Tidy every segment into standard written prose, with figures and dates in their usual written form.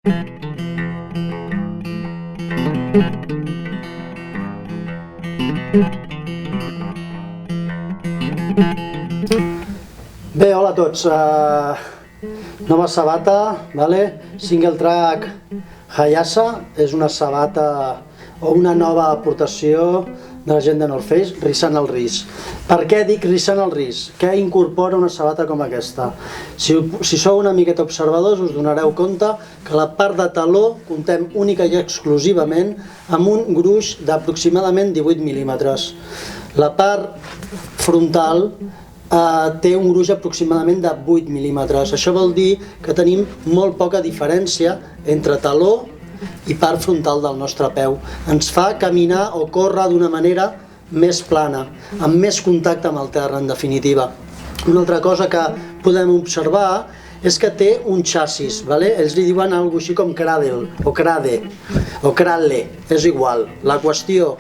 Bé, hola a tots. Nova sabata, single track Hayasa, és una sabata o una nova aportació de la gent de North Face, Rissant el Ris. Per què dic Rissant el Ris? Què incorpora una sabata com aquesta? Si sou una miqueta observadors us donareu compte que la part de taló contem única i exclusivament amb un gruix d'aproximadament 18 mil·límetres. La part frontal té un gruix aproximadament de 8 mil·límetres. Això vol dir que tenim molt poca diferència entre taló i part frontal del nostre peu. Ens fa caminar o córrer d'una manera més plana, amb més contacte amb el terra, en definitiva. Una altra cosa que podem observar és que té un xassis, ells li diuen alguna cosa així com cradle o cradle, és igual. La qüestió,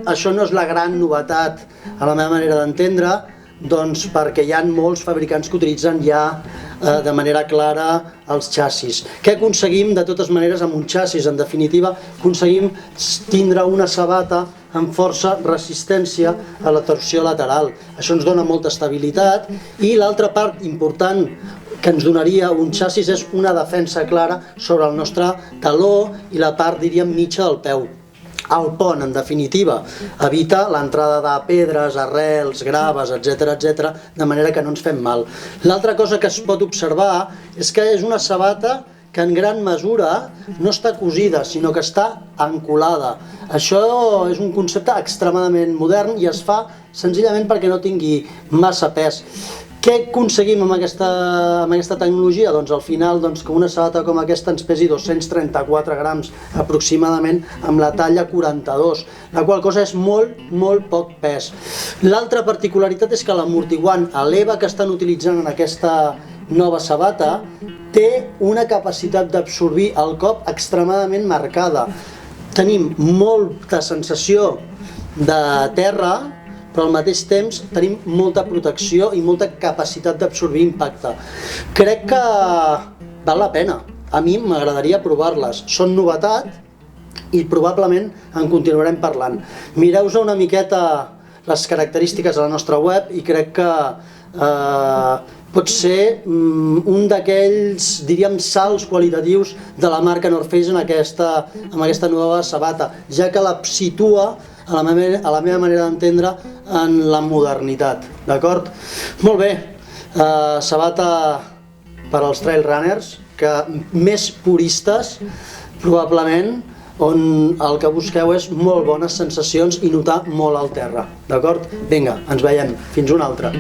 això no és la gran novetat a la meva manera d'entendre, doncs perquè hi ha molts fabricants que utilitzen ja de manera clara els xassis. Què aconseguim de totes maneres amb un xassis? En definitiva, aconseguim tindre una sabata amb força resistència a la torsió lateral. Això ens dona molta estabilitat i l'altra part important que ens donaria un xassis és una defensa clara sobre el nostre taló i la part, diríem, mitja del peu. El pont, en definitiva, evita l'entrada de pedres, arrels, graves, etc., de manera que no ens fem mal. L'altra cosa que es pot observar és que és una sabata que en gran mesura no està cosida, sinó que està encolada. Això és un concepte extremadament modern i es fa senzillament perquè no tingui massa pes. Què aconseguim amb aquesta tecnologia? Doncs al final que una sabata com aquesta ens pesi 234 grams aproximadament amb la talla 42, la qual cosa és molt poc pes. L'altra particularitat és que l'amortiguant, l'EVA que estan utilitzant en aquesta nova sabata, té una capacitat d'absorbir el cop extremadament marcada. Tenim molta sensació de terra, però al mateix temps tenim molta protecció i molta capacitat d'absorbir impacte. Crec que val la pena. A mi m'agradaria provar-les. Són novetat i probablement en continuarem parlant. Mireu-vos una miqueta les característiques de la nostra web i crec que pot ser un d'aquells, diríem, salts qualitatius de la marca North Face amb aquesta nova sabata, ja que la situa a la meva manera d'entendre en la modernitat, d'acord? Molt bé, sabata per als trail runners, que més puristes probablement, on el que busqueu és molt bones sensacions i notar molt el terra, d'acord? Vinga, ens veiem, fins una altra.